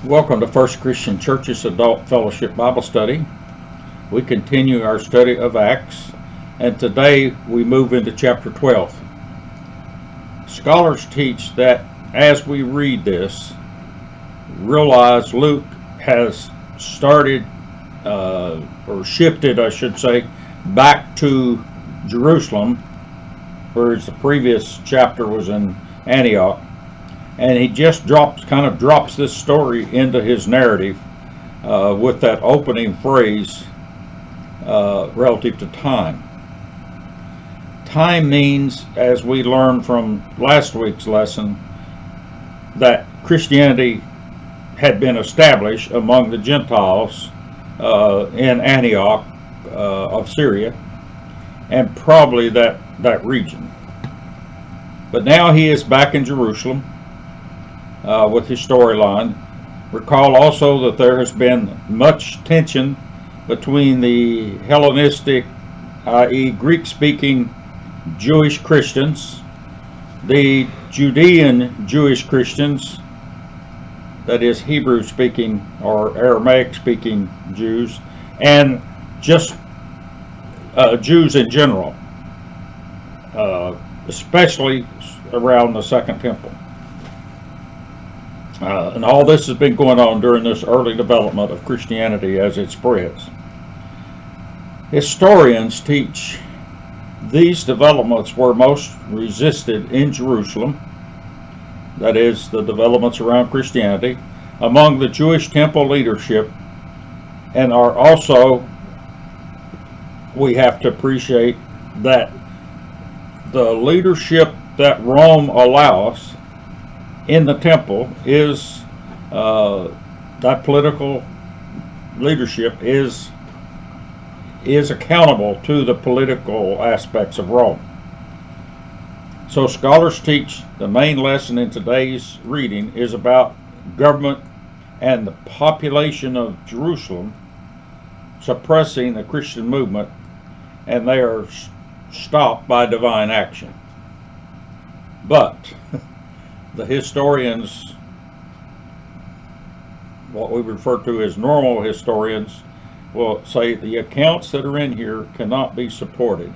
Welcome to First Christian Church's Adult Fellowship Bible Study. We continue our study of Acts, and today we move into chapter 12. Scholars teach that as we read this, realize Luke has started, or shifted, I should say, back to Jerusalem, whereas the previous chapter was in Antioch. And he just kind of drops this story into his narrative with that opening phrase relative to time. Time means, as we learned from last week's lesson, that Christianity had been established among the Gentiles in Antioch of Syria, and probably that region. But now he is back in Jerusalem with his storyline. Recall also that there has been much tension between the Hellenistic, i.e. Greek-speaking Jewish Christians, the Judean Jewish Christians, that is Hebrew-speaking or Aramaic-speaking Jews, and just Jews in general, especially around the Second Temple. And all this has been going on during this early development of Christianity as it spreads. Historians teach these developments were most resisted in Jerusalem, that is, the developments around Christianity, among the Jewish temple leadership, and are also, we have to appreciate that the leadership that Rome allows in the temple is that political leadership is accountable to the political aspects of Rome. So scholars teach the main lesson in today's reading is about government and the population of Jerusalem suppressing the Christian movement, and they are stopped by divine action. But the historians, what we refer to as normal historians, will say the accounts that are in here cannot be supported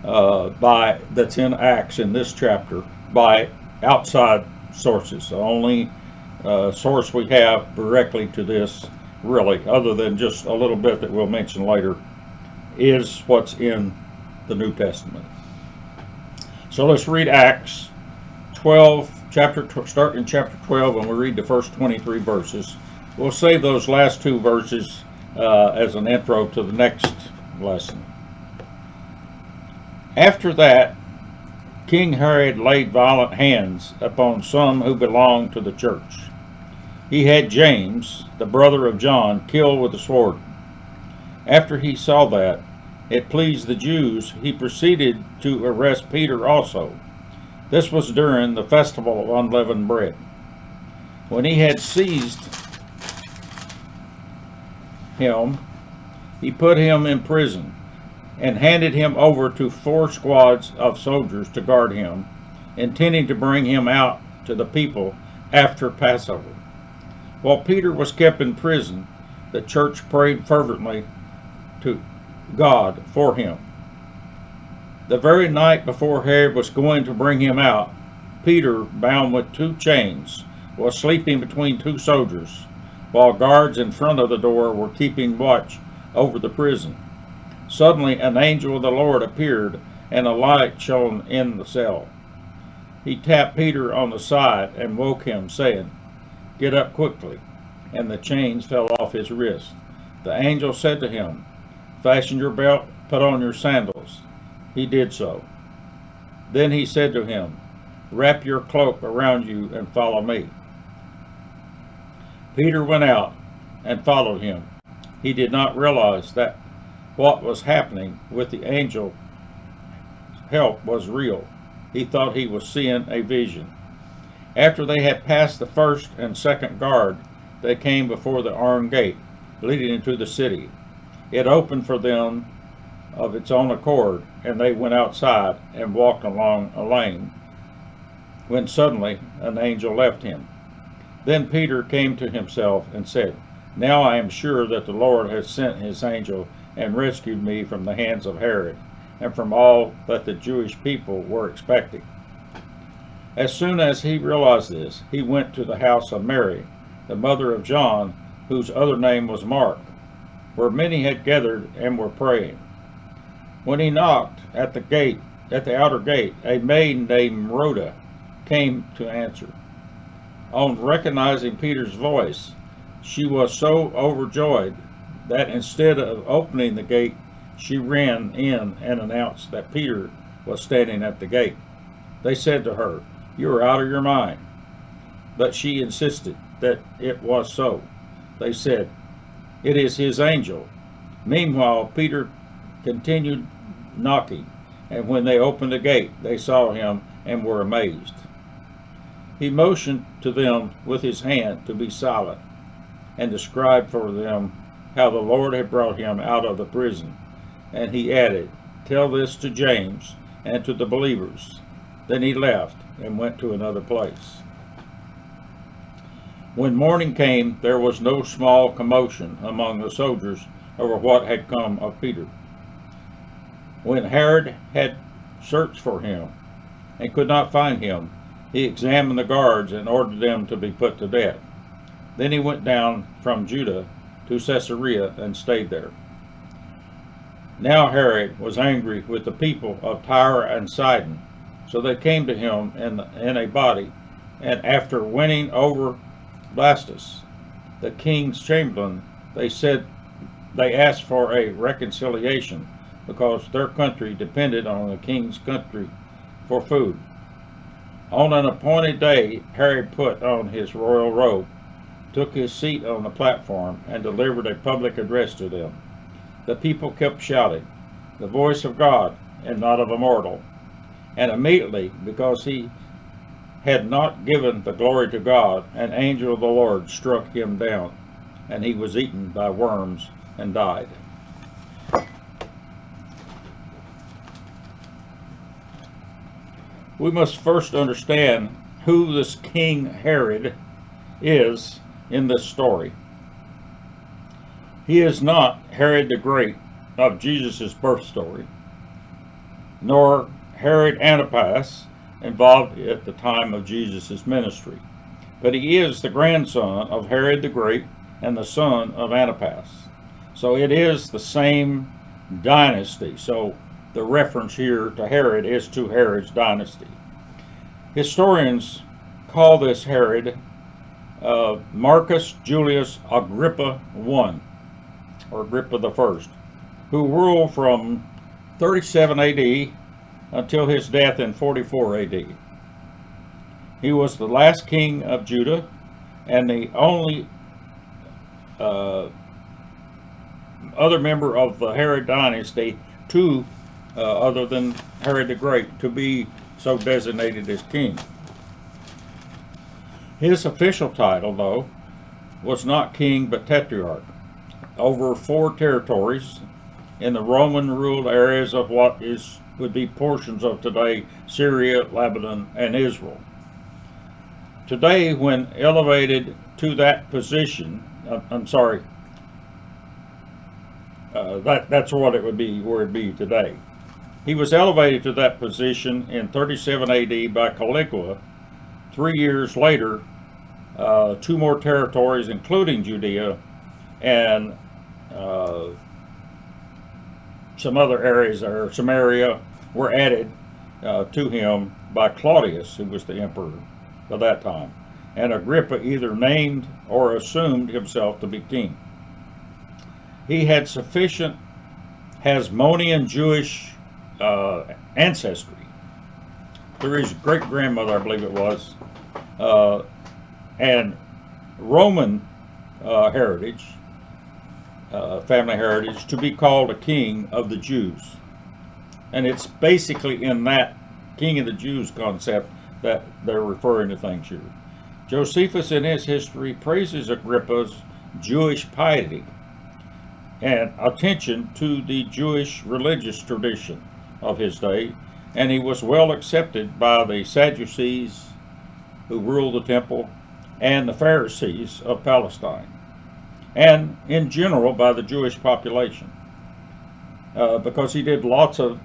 that's in Acts in this chapter by outside sources. The only source we have directly to this, really, other than just a little bit that we'll mention later, is what's in the New Testament. So let's read Acts 12, start in chapter 12, and we'll read the first 23 verses. We'll save those last two verses as an intro to the next lesson. After that, King Herod laid violent hands upon some who belonged to the church. He had James, the brother of John, killed with a sword. After he saw that it pleased the Jews, he proceeded to arrest Peter also. This was during the festival of unleavened bread. When he had seized him, he put him in prison and handed him over to 4 squads of soldiers to guard him, intending to bring him out to the people after Passover. While Peter was kept in prison, the church prayed fervently to God for him. The very night before Herod was going to bring him out, Peter, bound with 2 chains, was sleeping between 2 soldiers, while guards in front of the door were keeping watch over the prison. Suddenly an angel of the Lord appeared, and a light shone in the cell. He tapped Peter on the side and woke him, saying, "Get up quickly," and the chains fell off his wrists. The angel said to him, "Fasten your belt, put on your sandals." He did so. Then he said to him, "Wrap your cloak around you and follow me." Peter went out and followed him. He did not realize that what was happening with the angel's help was real. He thought he was seeing a vision. After they had passed the first and second guard, they came before the iron gate leading into the city. It opened for them of its own accord, and they went outside and walked along a lane, when suddenly an angel left him. Then Peter came to himself and said, Now I am sure that the Lord has sent his angel and rescued me from the hands of Herod, and from all that the Jewish people were expecting. As soon as he realized this, he went to the house of Mary, the mother of John, whose other name was Mark, where many had gathered and were praying. When he knocked at the outer gate, a maid named Rhoda came to answer. On recognizing Peter's voice, she was so overjoyed that instead of opening the gate, she ran in and announced that Peter was standing at the gate. They said to her, You are out of your mind. But she insisted that it was so. They said, It is his angel. Meanwhile, Peter continued knocking, and when they opened the gate, they saw him and were amazed. He motioned to them with his hand to be silent, and described for them how the Lord had brought him out of the prison. And he added, Tell this to James and to the believers. Then he left and went to another place. When morning came, there was no small commotion among the soldiers over what had come of Peter. When Herod had searched for him and could not find him, he examined the guards and ordered them to be put to death. Then he went down from Judah to Caesarea and stayed there. Now Herod was angry with the people of Tyre and Sidon, so they came to him in a body, and after winning over Blastus, the king's chamberlain, they asked for a reconciliation, because their country depended on the king's country for food. On an appointed day, Herod put on his royal robe, took his seat on the platform, and delivered a public address to them. The people kept shouting, The voice of God, and not of a mortal. And immediately, because he had not given the glory to God, an angel of the Lord struck him down, and he was eaten by worms and died. We must first understand who this King Herod is in this story. He is not Herod the Great of Jesus' birth story, nor Herod Antipas, involved at the time of Jesus' ministry, but he is the grandson of Herod the Great and the son of Antipas. So it is the same dynasty. So the reference here to Herod is to Herod's dynasty. Historians call this Herod Marcus Julius Agrippa I, or Agrippa I, who ruled from 37 AD until his death in 44 AD. He was the last king of Judah and the only other member of the Herod dynasty other than Herod the Great to be so designated as king. His official title, though, was not king but tetrarch, over 4 territories in the Roman-ruled areas of what would be portions of today Syria, Lebanon, and Israel. Today, when elevated to that position, that's what it would be, where it'd be today. He was elevated to that position in 37 AD by Caligula. 3 years later, 2 more territories, including Judea and some other areas there, Samaria, were added to him by Claudius, who was the emperor by that time. And Agrippa either named or assumed himself to be king. He had sufficient Hasmonean Jewish ancestry through his great-grandmother, I believe it was, and Roman heritage, family heritage, to be called a king of the Jews. And it's basically in that king of the Jews concept that they're referring to things here. Josephus, in his history, praises Agrippa's Jewish piety and attention to the Jewish religious tradition of his day, and he was well accepted by the Sadducees, who ruled the temple, and the Pharisees of Palestine, and in general by the Jewish population. Because he did lots of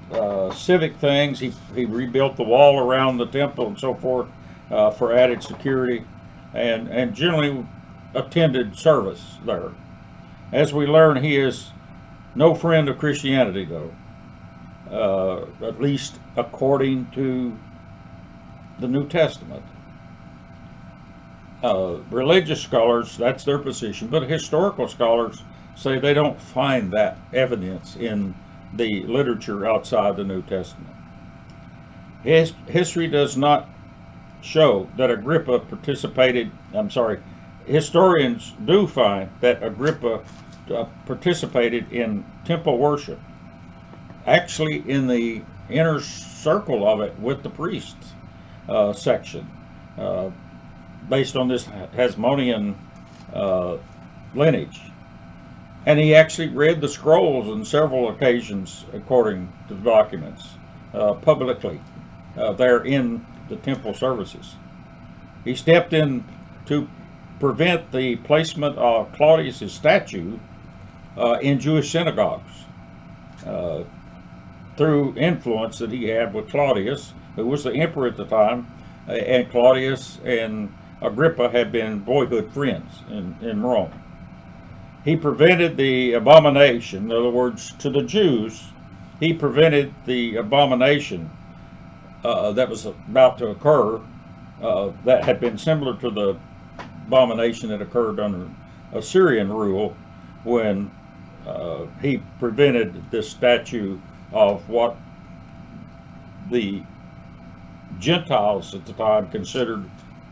civic things. He rebuilt the wall around the temple and so forth for added security, and generally attended service there. As we learn, he is no friend of Christianity, though, at least according to the New Testament. Religious scholars, that's their position, but historical scholars say they don't find that evidence in the literature outside the New Testament. History does not show that Agrippa participated, historians do find that Agrippa participated in temple worship, actually in the inner circle of it with the priests section, based on this Hasmonean lineage. And he actually read the scrolls on several occasions, according to the documents, publicly, there in the temple services. He stepped in to prevent the placement of Claudius' statue in Jewish synagogues through influence that he had with Claudius, who was the emperor at the time, and Claudius and Agrippa had been boyhood friends in Rome. He prevented the abomination, in other words, to the Jews, he prevented the abomination that was about to occur, that had been similar to the abomination that occurred under Assyrian rule, when he prevented this statue of what the Gentiles at the time considered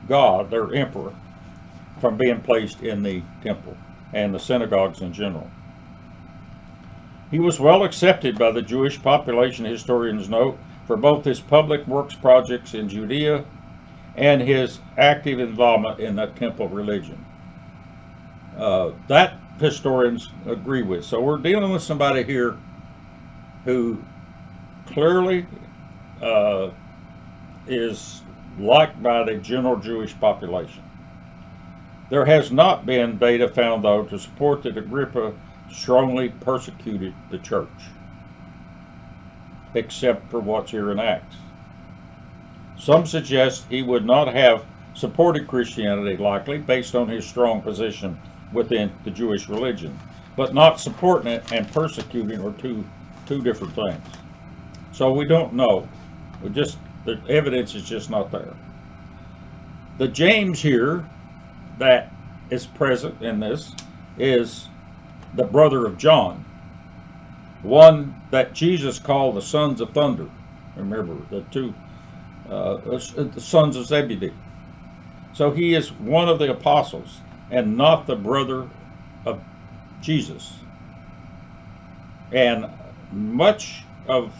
God, their emperor, from being placed in the temple and the synagogues in general. He was well accepted by the Jewish population, historians note, for both his public works projects in Judea and his active involvement in the temple religion. That historians agree with. So we're dealing with somebody here who clearly is liked by the general Jewish population. There has not been data found, though, to support that Agrippa strongly persecuted the church, except for what's here in Acts. Some suggest he would not have supported Christianity, likely, based on his strong position within the Jewish religion. But not supporting it and persecuting are two different things. So we don't know. The evidence is just not there. The James here that is present in this is the brother of John, one that Jesus called the sons of thunder. Remember, the two the sons of Zebedee. So he is one of the apostles and not the brother of Jesus. And much of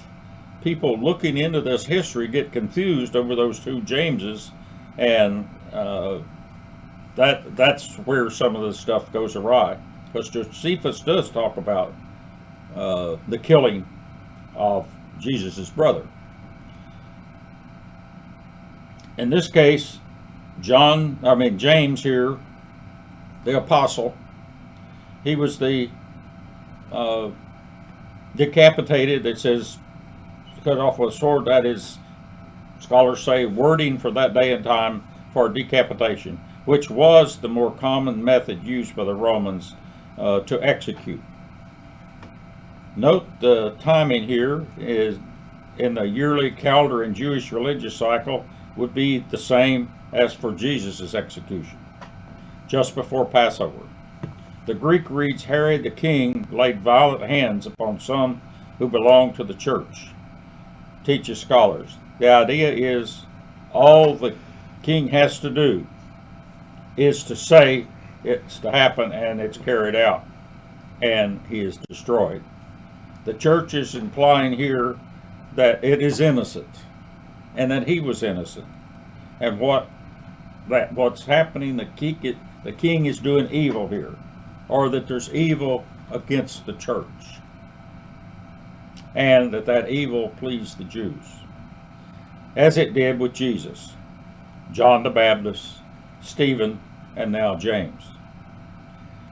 people looking into this history get confused over those two Jameses, and that's where some of this stuff goes awry, because Josephus does talk about the killing of Jesus' brother. In this case, James here, the apostle, he was the decapitated, it says, cut off with a sword. That is, scholars say, wording for that day and time for decapitation, which was the more common method used by the Romans to execute. Note the timing here is in the yearly calendar and Jewish religious cycle would be the same as for Jesus' execution, just before Passover. The Greek reads, Herod the king laid violent hands upon some who belonged to the church, teaches scholars. The idea is all the king has to do is to say it's to happen, and it's carried out, and he is destroyed. The church is implying here that it is innocent, and that he was innocent, and what's happening, the king is doing evil here, or that there's evil against the church, and that evil pleased the Jews, as it did with Jesus, John the Baptist, Stephen, and now James.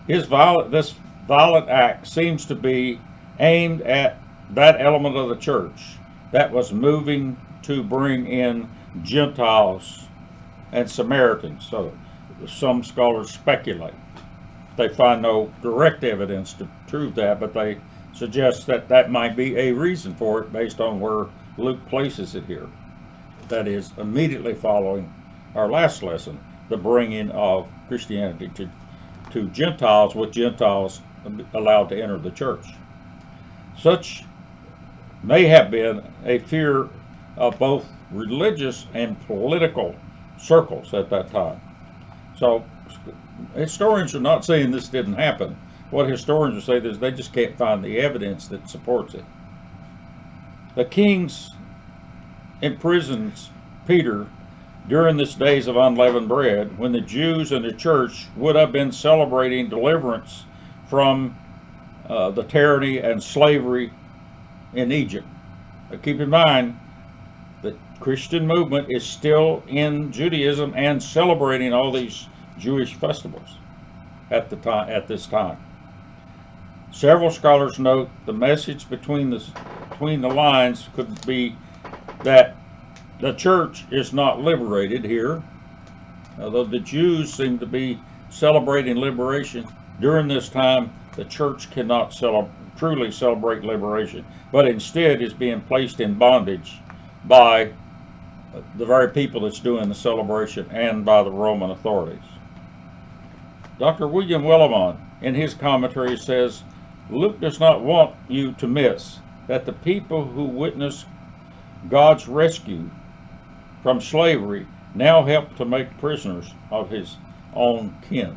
This violent act seems to be aimed at that element of the church that was moving to bring in Gentiles and Samaritans. So some scholars speculate. They find no direct evidence to prove that, but they suggest that that might be a reason for it based on where Luke places it here. That is, immediately following our last lesson, the bringing of Christianity to Gentiles, with Gentiles allowed to enter the church. Such may have been a fear of both religious and political circles at that time. So historians are not saying this didn't happen. What historians are saying is they just can't find the evidence that supports it. The kings imprisons Peter during this days of unleavened bread, when the Jews and the church would have been celebrating deliverance from the tyranny and slavery in Egypt. But keep in mind, the Christian movement is still in Judaism and celebrating all these Jewish festivals at this time. Several scholars note the message between the lines could be that the church is not liberated here, although the Jews seem to be celebrating liberation. During this time, the church cannot truly celebrate liberation, but instead is being placed in bondage by the very people that's doing the celebration and by the Roman authorities. Dr. William Willimon, in his commentary, says, Luke does not want you to miss that the people who witnessed God's rescue from slavery now help to make prisoners of his own kin.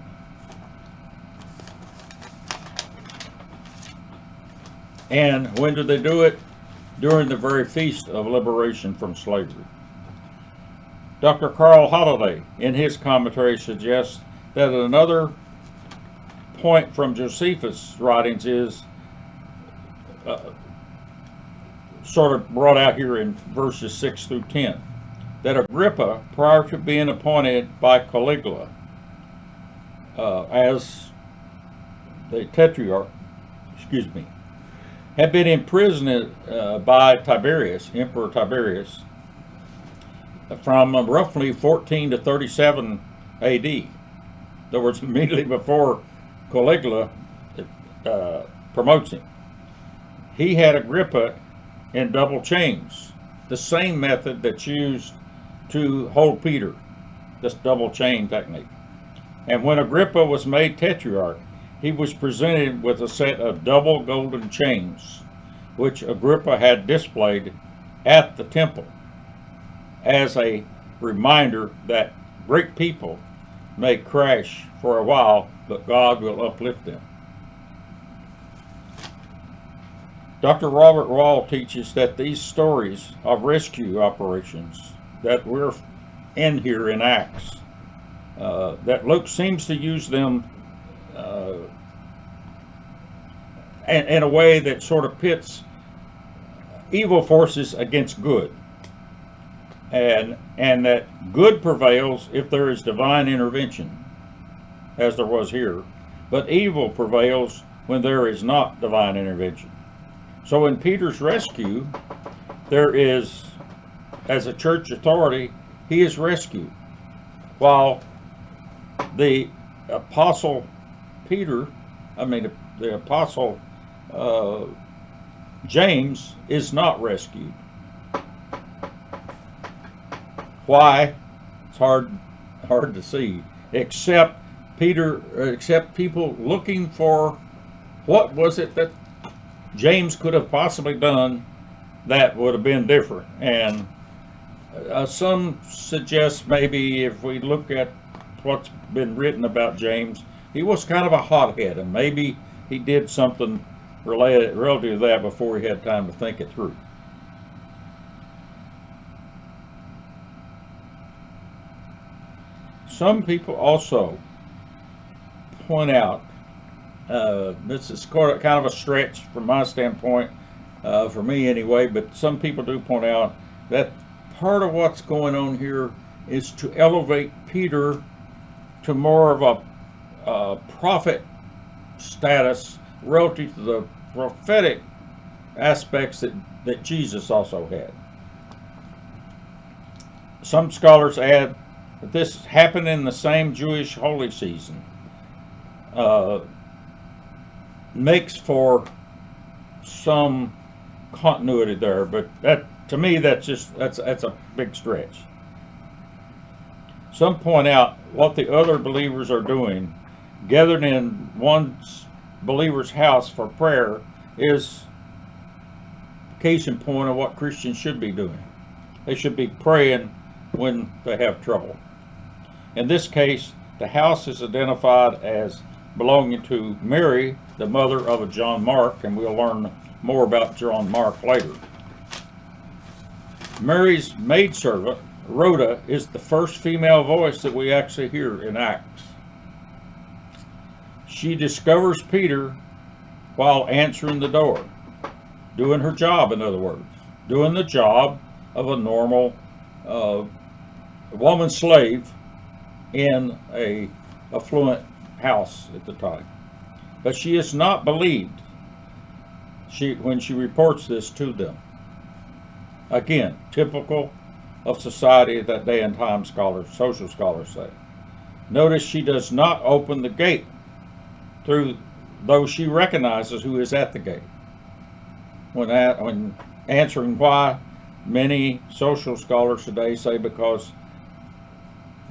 And when did they do it? During the very feast of liberation from slavery. Dr. Carl Holliday, in his commentary, suggests that another point from Josephus' writings is sort of brought out here in verses 6 through 10, that Agrippa, prior to being appointed by Caligula as the tetrarch, had been imprisoned by Tiberius, Emperor Tiberius, from roughly 14 to 37 AD. In other words, immediately before Caligula promotes him. He had Agrippa in double chains, the same method that's used to hold Peter, this double chain technique. And when Agrippa was made tetrarch, he was presented with a set of double golden chains, which Agrippa had displayed at the temple as a reminder that great people may crash for a while, but God will uplift them. Dr. Robert Wall teaches that these stories of rescue operations that we're in here in Acts, that Luke seems to use them in a way that sort of pits evil forces against good, and that good prevails if there is divine intervention, as there was here, but evil prevails when there is not divine intervention. So in Peter's rescue, there is, as a church authority, he is rescued, while the apostle the apostle James is not rescued. Why? It's hard to see, except people looking for what was it that James could have possibly done that would have been different. And some suggest maybe if we look at what's been written about James, he was kind of a hothead, and maybe he did something relative to that before he had time to think it through. Some people also point out, this is kind of a stretch from my standpoint, for me anyway, but some people do point out that part of what's going on here is to elevate Peter to more of a prophet status relative to the prophetic aspects that Jesus also had. Some scholars add that this happened in the same Jewish holy season. Makes for some continuity there, but that, to me, that's a big stretch. Some point out what the other believers are doing, gathered in one believer's house for prayer, is case in point of what Christians should be doing. They should be praying when they have trouble. In this case, the house is identified as belonging to Mary, the mother of a John Mark, and we'll learn more about John Mark later. Mary's maidservant, Rhoda, is the first female voice that we actually hear in Acts. She discovers Peter while answering the door, doing her job, in other words, doing the job of a normal woman slave in a affluent house at the time. But she is not believed when she reports this to them. Again, typical of society at that day and time, social scholars say. Notice she does not open the gate, though she recognizes who is at the gate. When answering why, many social scholars today say because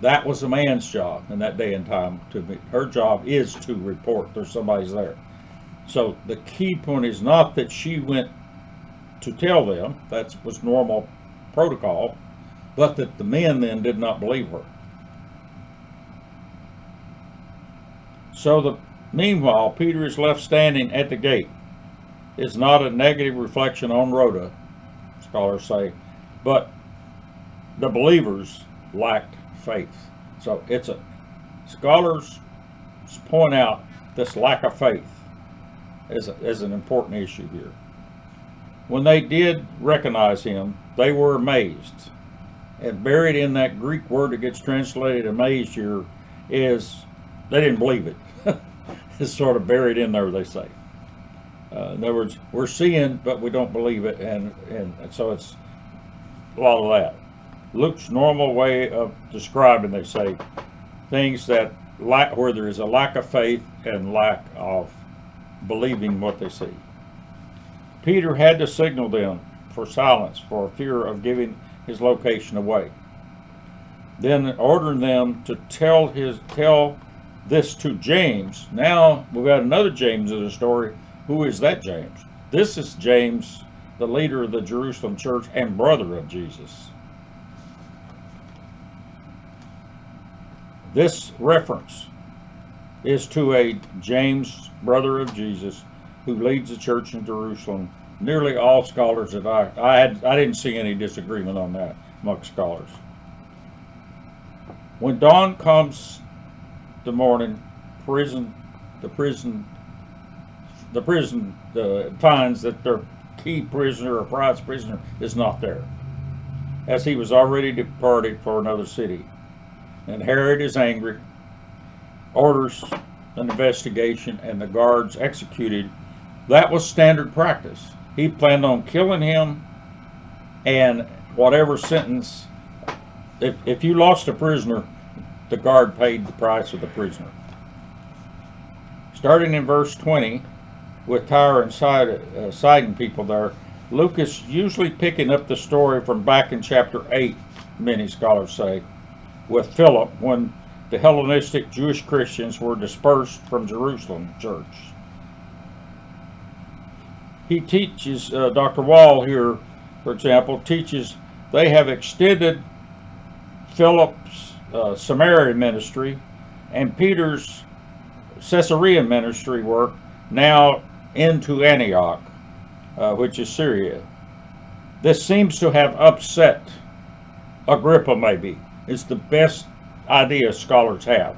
that was a man's job in that day and time. Her job is to report there's somebody's there. So the key point is not that she went to tell them, that was normal protocol, but that the men then did not believe her. So meanwhile, Peter is left standing at the gate. It's not a negative reflection on Rhoda, scholars say, but the believers lacked faith. So scholars point out this lack of faith as an important issue here. When they did recognize him, they were amazed. And buried in that Greek word that gets translated amazed here is they didn't believe it. It's sort of buried in there, they say. In other words, we're seeing, but we don't believe it, and so it's a lot of that. Luke's normal way of describing, they say, things that where there is a lack of faith and lack of believing what they see. Peter had to signal them for silence for fear of giving his location away. Then ordering them to tell this to James. Now we've got another James in the story. Who is that James? This is James, the leader of the Jerusalem church and brother of Jesus. This reference is to a James, brother of Jesus, who leads the church in Jerusalem. Nearly all scholars that I didn't see any disagreement on that amongst scholars. When dawn comes the morning, the prison finds that their key prisoner or prize prisoner is not there, as he was already departed for another city. And Herod is angry, orders an investigation, and the guards executed. That was standard practice. He planned on killing him, and whatever sentence, if you lost a prisoner, the guard paid the price of the prisoner. Starting in verse 20, with Tyre and Sidon people there, Luke is usually picking up the story from back in chapter 8, many scholars say, with Philip, when the Hellenistic Jewish Christians were dispersed from Jerusalem church. He teaches, Dr. Wall here, for example, teaches they have extended Philip's Samaria ministry and Peter's Caesarea ministry work now into Antioch, which is Syria. This seems to have upset Agrippa, maybe. It's the best idea scholars have.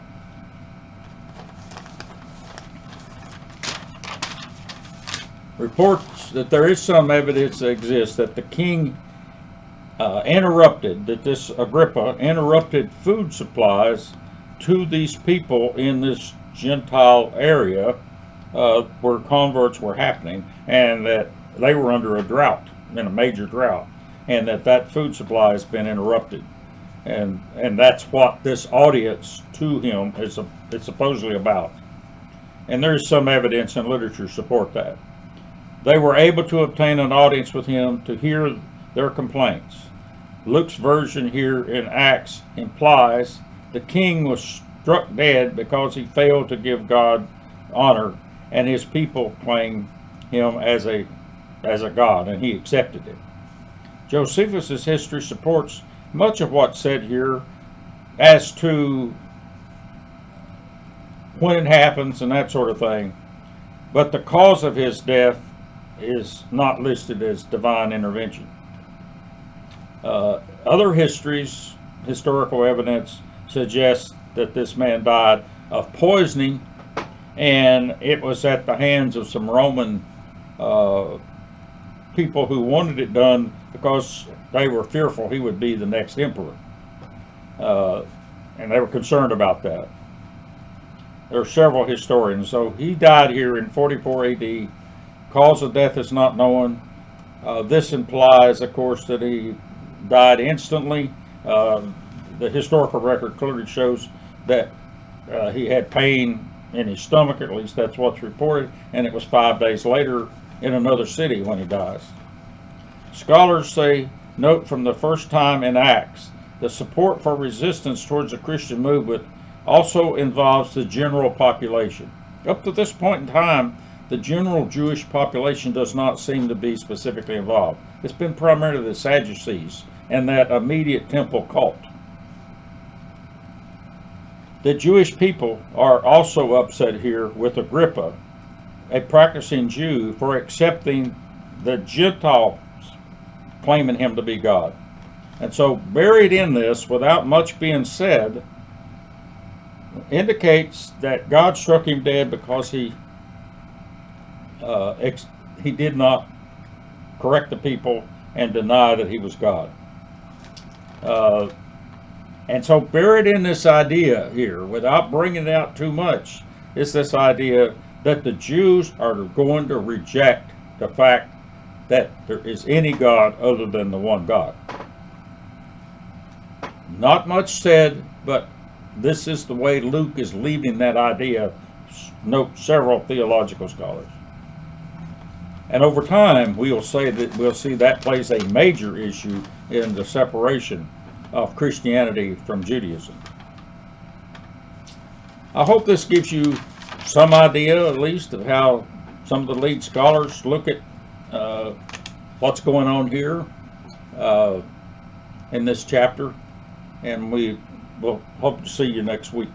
Reports that there is some evidence that exists that the king this Agrippa interrupted food supplies to these people in this Gentile area where converts were happening, and that they were under a drought, in a major drought, and that food supply has been interrupted. And that's what this audience to him is supposedly about. And there's some evidence in literature to support that. They were able to obtain an audience with him to hear their complaints. Luke's version here in Acts implies the king was struck dead because he failed to give God honor, and his people claimed him as a god, and he accepted it. Josephus' history supports much of what's said here as to when it happens and that sort of thing, but the cause of his death is not listed as divine intervention. Other historical evidence suggests that this man died of poisoning, and it was at the hands of some Roman people who wanted it done because they were fearful he would be the next emperor. And they were concerned about that. There are several historians. So he died here in 44 AD. Cause of death is not known. This implies, of course, that he died instantly. The historical record clearly shows that he had pain in his stomach, at least that's what's reported, and it was 5 days later in another city when he dies. Scholars say, note from the first time in Acts, the support for resistance towards the Christian movement also involves the general population. Up to this point in time, the general Jewish population does not seem to be specifically involved. It's been primarily the Sadducees and that immediate temple cult. The Jewish people are also upset here with Agrippa, a practicing Jew, for accepting the Gentiles claiming him to be God. And so buried in this, without much being said, indicates that God struck him dead because he did not correct the people and deny that he was God. And so buried in this idea here, without bringing it out too much, is this idea that the Jews are going to reject the fact that there is any God other than the one God. Not much said, but this is the way Luke is leaving that idea, note several theological scholars. And over time, we'll see that plays a major issue in the separation of Christianity from Judaism. I hope this gives you some idea, at least, of how some of the lead scholars look at what's going on here in this chapter, and we will hope to see you next week.